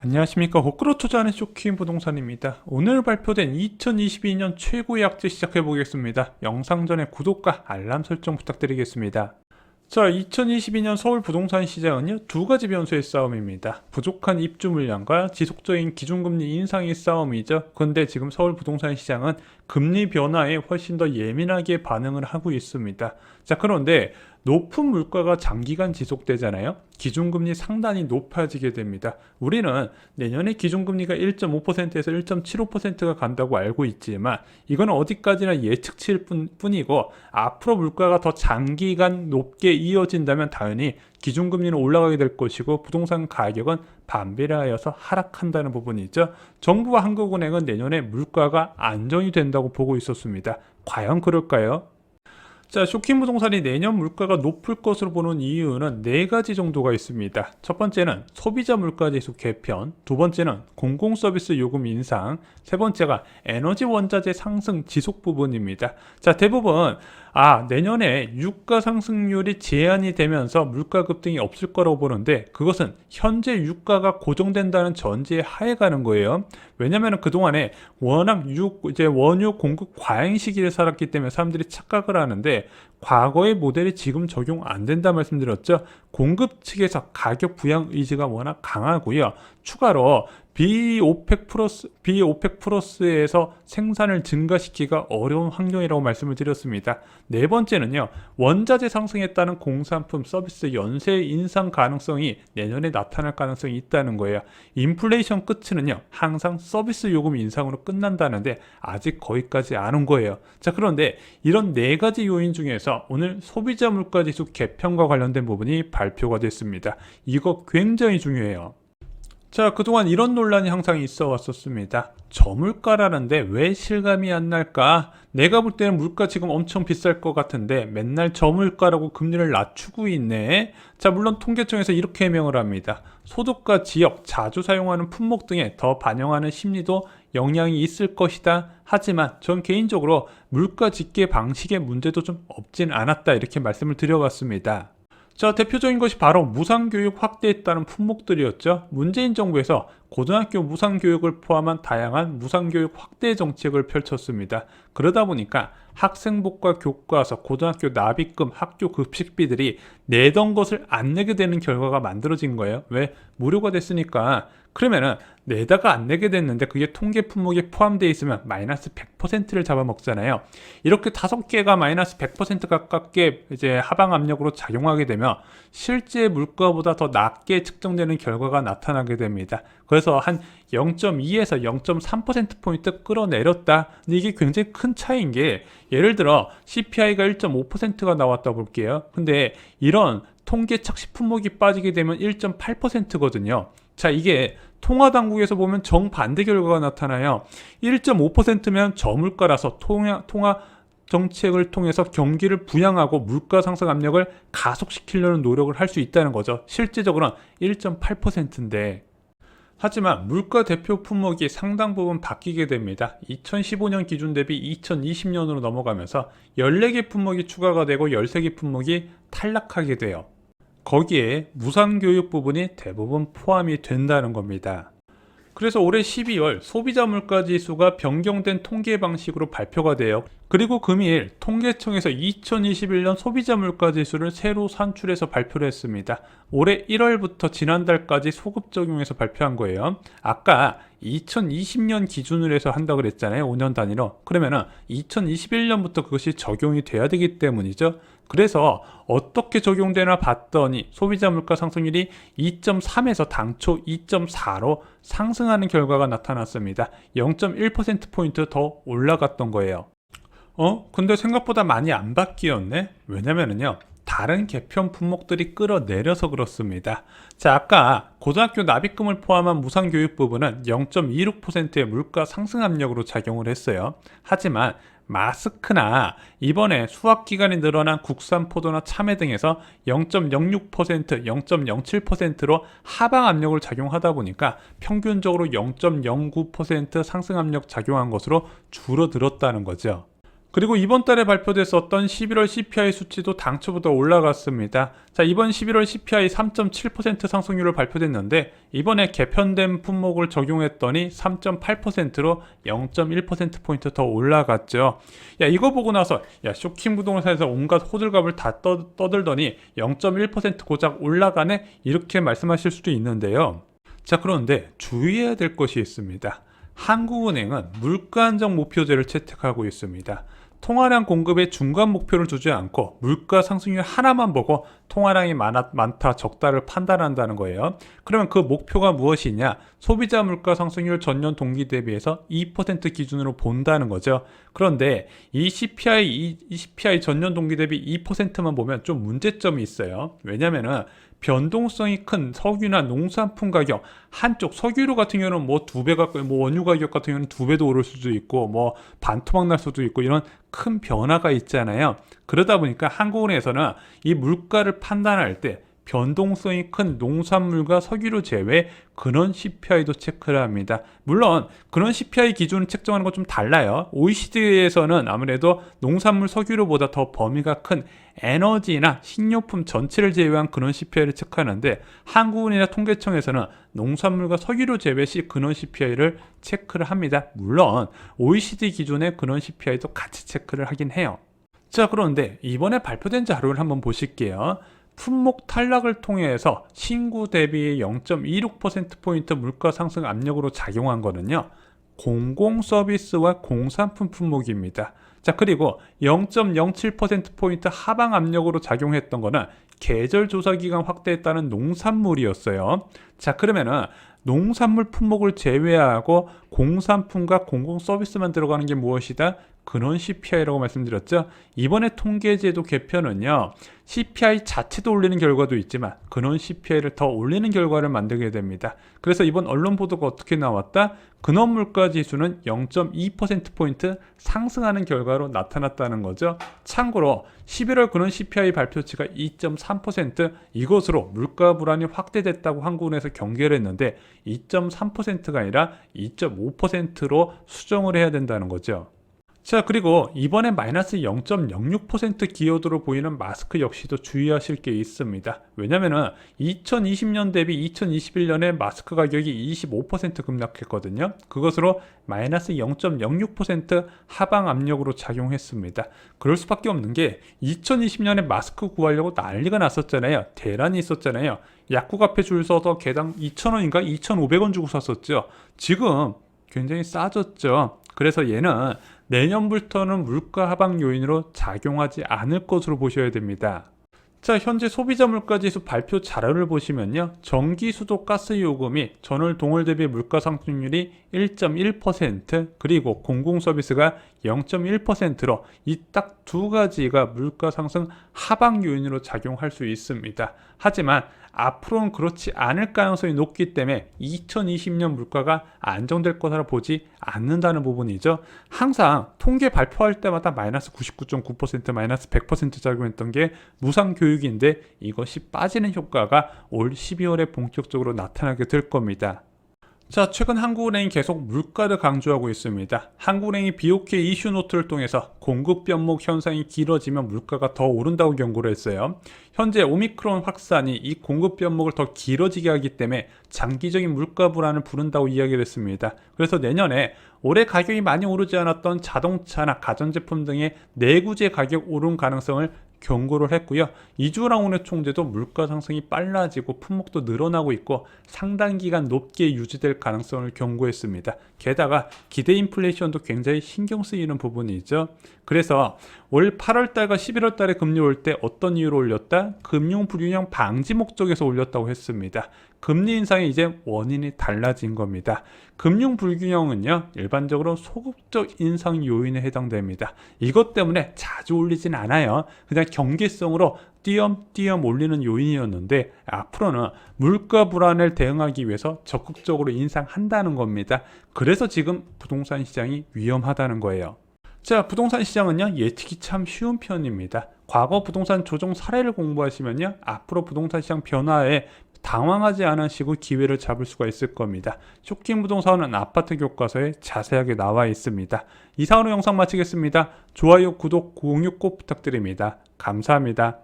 안녕하십니까. 거꾸로 투자하는 쇼킹 부동산입니다. 오늘 발표된 2022년 최고의 약재 시작해 보겠습니다. 영상 전에 구독과 알람 설정 부탁드리겠습니다. 자, 2022년 서울 부동산 시장은요, 두 가지 변수의 싸움입니다. 부족한 입주 물량과 지속적인 기준금리 인상의 싸움이죠. 근데 지금 서울 부동산 시장은 금리 변화에 훨씬 더 예민하게 반응을 하고 있습니다. 자, 그런데 높은 물가가 장기간 지속되잖아요. 기준금리 상단이 높아지게 됩니다. 우리는 내년에 기준금리가 1.5%에서 1.75%가 간다고 알고 있지만 이건 어디까지나 예측치일 뿐이고, 앞으로 물가가 더 장기간 높게 이어진다면 당연히 기준금리는 올라가게 될 것이고 부동산 가격은 반비례하여서 하락한다는 부분이죠. 정부와 한국은행은 내년에 물가가 안정이 된다고 보고 있었습니다. 과연 그럴까요? 자, 쇼킹 부동산이 내년 물가가 높을 것으로 보는 이유는 네 가지 정도가 있습니다. 첫 번째는 소비자 물가지수 개편, 두 번째는 공공서비스 요금 인상, 세 번째가 에너지 원자재 상승 지속 부분입니다. 자, 대부분 내년에 유가 상승률이 제한이 되면서 물가 급등이 없을 거라고 보는데, 그것은 현재 유가가 고정된다는 전제에 하에 가는 거예요. 왜냐하면 그동안에 워낙 원유 공급 과잉 시기를 살았기 때문에 사람들이 착각을 하는데, 과거의 모델이 지금 적용 안 된다 말씀드렸죠. 공급 측에서 가격 부양 의지가 워낙 강하고요. 추가로 비오펙 플러스에서 생산을 증가시키기가 어려운 환경이라고 말씀을 드렸습니다. 네 번째는요, 원자재 상승에 따른 공산품 서비스 연쇄 인상 가능성이 내년에 나타날 가능성이 있다는 거예요. 인플레이션 끝은요, 항상 서비스 요금 인상으로 끝난다는데 아직 거기까지 안 온 거예요. 자, 그런데 이런 네 가지 요인 중에서 오늘 소비자 물가지수 개편과 관련된 부분이 발표가 됐습니다. 이거 굉장히 중요해요. 자, 그동안 이런 논란이 항상 있어 왔었습니다. 저물가라는데 왜 실감이 안 날까? 내가 볼 때는 물가 지금 엄청 비쌀 것 같은데 맨날 저물가라고 금리를 낮추고 있네. 자, 물론 통계청에서 이렇게 해명을 합니다. 소득과 지역, 자주 사용하는 품목 등에 더 반영하는 심리도 영향이 있을 것이다. 하지만 전 개인적으로 물가 집계 방식의 문제도 좀 없진 않았다, 이렇게 말씀을 드려봤습니다. 자, 대표적인 것이 바로 무상교육 확대에 따른 품목들이었죠. 문재인 정부에서 고등학교 무상교육을 포함한 다양한 무상교육 확대 정책을 펼쳤습니다. 그러다 보니까 학생복과 교과서, 고등학교 납입금, 학교 급식비들이 내던 것을 안 내게 되는 결과가 만들어진 거예요. 왜? 무료가 됐으니까. 그러면은 내다가 안 내게 됐는데 그게 통계 품목에 포함되어 있으면 마이너스 100%를 잡아먹잖아요. 이렇게 5개가 마이너스 100% 가깝게 이제 하방 압력으로 작용하게 되면 실제 물가보다 더 낮게 측정되는 결과가 나타나게 됩니다. 그래서 한 0.2에서 0.3%포인트 끌어내렸다. 근데 이게 굉장히 큰 차이인 게, 예를 들어 CPI가 1.5%가 나왔다 볼게요. 근데 이런 통계착 식품목이 빠지게 되면 1.8%거든요. 자, 이게 통화당국에서 보면 정반대 결과가 나타나요. 1.5%면 저물가라서 통화 정책을 통해서 경기를 부양하고 물가 상승 압력을 가속시키려는 노력을 할 수 있다는 거죠. 실제적으로는 1.8%인데. 하지만 물가 대표 품목이 상당 부분 바뀌게 됩니다. 2015년 기준 대비 2020년으로 넘어가면서 14개 품목이 추가가 되고 13개 품목이 탈락하게 돼요. 거기에 무상교육 부분이 대부분 포함이 된다는 겁니다. 그래서 올해 12월 소비자 물가지수가 변경된 통계 방식으로 발표가 돼요. 그리고 금일 통계청에서 2021년 소비자 물가지수를 새로 산출해서 발표를 했습니다. 올해 1월부터 지난달까지 소급 적용해서 발표한 거예요. 아까 2020년 기준으로 해서 한다고 그랬잖아요. 5년 단위로. 그러면은 2021년부터 그것이 적용이 돼야 되기 때문이죠. 그래서 어떻게 적용되나 봤더니 소비자 물가 상승률이 2.3에서 당초 2.4로 상승하는 결과가 나타났습니다. 0.1%포인트 더 올라갔던 거예요. 근데 생각보다 많이 안 바뀌었네? 왜냐면은요, 다른 개편 품목들이 끌어내려서 그렇습니다. 자, 아까 고등학교 납입금을 포함한 무상교육 부분은 0.26%의 물가 상승 압력으로 작용을 했어요. 하지만 마스크나 이번에 수학 기간이 늘어난 국산 포도나 참외 등에서 0.06%, 0.07%로 하방 압력을 작용하다 보니까 평균적으로 0.09% 상승 압력 작용한 것으로 줄어들었다는 거죠. 그리고 이번 달에 발표됐었던 11월 CPI 수치도 당초보다 올라갔습니다. 자, 이번 11월 CPI 3.7% 상승률을 발표됐는데 이번에 개편된 품목을 적용했더니 3.8%로 0.1%포인트 더 올라갔죠. 야, 이거 보고 나서 쇼킹 부동산에서 온갖 호들갑을 다 떠들더니 0.1% 고작 올라가네? 이렇게 말씀하실 수도 있는데요. 자, 그런데 주의해야 될 것이 있습니다. 한국은행은 물가 안정 목표제를 채택하고 있습니다. 통화량 공급의 중간 목표를 두지 않고 물가 상승률 하나만 보고 통화량이 많다 적다를 판단한다는 거예요. 그러면 그 목표가 무엇이냐? 소비자 물가 상승률 전년 동기 대비해서 2% 기준으로 본다는 거죠. 그런데 이 CPI 전년 동기 대비 2%만 보면 좀 문제점이 있어요. 왜냐면은 변동성이 큰 석유나 농산품 가격, 한쪽 석유로 같은 경우는 뭐 2배가, 뭐 원유 가격 같은 경우는 2배도 오를 수도 있고 뭐 반토막 날 수도 있고 이런 큰 변화가 있잖아요. 그러다 보니까 한국은행에서는 이 물가를 판단할 때 변동성이 큰 농산물과 석유를 제외 근원 CPI도 체크를 합니다. 물론 근원 CPI 기준을 책정하는 건 좀 달라요. OECD에서는 아무래도 농산물 석유로보다 더 범위가 큰 에너지나 식료품 전체를 제외한 근원 CPI를 체크하는데 한국은행이나 통계청에서는 농산물과 석유를 제외 시 근원 CPI를 체크를 합니다. 물론 OECD 기준의 근원 CPI도 같이 체크를 하긴 해요. 자, 그런데 이번에 발표된 자료를 한번 보실게요. 품목 탈락을 통해서 신구 대비 0.26%포인트 물가 상승 압력으로 작용한 거는요, 공공 서비스와 공산품 품목입니다. 자, 그리고 0.07%포인트 하방 압력으로 작용했던 거는 계절 조사 기간 확대에 따른 농산물이었어요. 자, 그러면은 농산물 품목을 제외하고 공산품과 공공 서비스만 들어가는 게 무엇이다? 근원 CPI라고 말씀드렸죠. 이번에 통계제도 개편은요, CPI 자체도 올리는 결과도 있지만 근원 CPI를 더 올리는 결과를 만들게 됩니다. 그래서 이번 언론 보도가 어떻게 나왔다? 근원 물가 지수는 0.2%포인트 상승하는 결과로 나타났다는 거죠. 참고로 11월 근원 CPI 발표치가 2.3%, 이것으로 물가 불안이 확대됐다고 한국은행에서 경계를 했는데 2.3%가 아니라 2.5%로 수정을 해야 된다는 거죠. 자, 그리고 이번에 마이너스 0.06% 기여도로 보이는 마스크 역시도 주의하실 게 있습니다. 왜냐면은 2020년 대비 2021년에 마스크 가격이 25% 급락했거든요. 그것으로 마이너스 0.06% 하방 압력으로 작용했습니다. 그럴 수밖에 없는 게 2020년에 마스크 구하려고 난리가 났었잖아요. 대란이 있었잖아요. 약국 앞에 줄 서서 개당 2,000원인가 2,500원 주고 샀었죠. 지금 굉장히 싸졌죠. 그래서 얘는 내년부터는 물가 하방 요인으로 작용하지 않을 것으로 보셔야 됩니다. 자, 현재 소비자 물가지수 발표 자료를 보시면요, 전기, 수도, 가스 요금이 전월 동월 대비 물가 상승률이 1.1%, 그리고 공공 서비스가 0.1%로 이 딱 두 가지가 물가 상승 하방 요인으로 작용할 수 있습니다. 하지만 앞으로는 그렇지 않을 가능성이 높기 때문에 2020년 물가가 안정될 거라 보지 않는다는 부분이죠. 항상 통계 발표할 때마다 마이너스 99.9%, 마이너스 100% 작용했던 게 무상교육인데 이것이 빠지는 효과가 올 12월에 본격적으로 나타나게 될 겁니다. 자, 최근 한국은행이 계속 물가를 강조하고 있습니다. 한국은행이 BOK 이슈 노트를 통해서 공급 변목 현상이 길어지면 물가가 더 오른다고 경고를 했어요. 현재 오미크론 확산이 이 공급 변목을 더 길어지게 하기 때문에 장기적인 물가 불안을 부른다고 이야기를 했습니다. 그래서 내년에 올해 가격이 많이 오르지 않았던 자동차나 가전제품 등의 내구재 가격 오른 가능성을 경고를 했고요. 이주랑 오늘 총재도 물가 상승이 빨라지고 품목도 늘어나고 있고 상당 기간 높게 유지될 가능성을 경고했습니다. 게다가 기대 인플레이션도 굉장히 신경 쓰이는 부분이죠. 그래서 올 8월달과 11월달에 금리 올 때 어떤 이유로 올렸다? 금융 불균형 방지 목적에서 올렸다고 했습니다. 금리 인상의 이제 원인이 달라진 겁니다. 금융 불균형은요, 일반적으로 소극적 인상 요인에 해당됩니다. 이것 때문에 자주 올리진 않아요. 그냥 경계성으로 띄엄띄엄 올리는 요인이었는데 앞으로는 물가 불안을 대응하기 위해서 적극적으로 인상한다는 겁니다. 그래서 지금 부동산 시장이 위험하다는 거예요. 자, 부동산 시장은요, 예측이 참 쉬운 편입니다. 과거 부동산 조정 사례를 공부하시면요, 앞으로 부동산 시장 변화에 당황하지 않으시고 기회를 잡을 수가 있을 겁니다. 쇼킹 부동산은 아파트 교과서에 자세하게 나와 있습니다. 이상으로 영상 마치겠습니다. 좋아요, 구독, 공유 꼭 부탁드립니다. 감사합니다.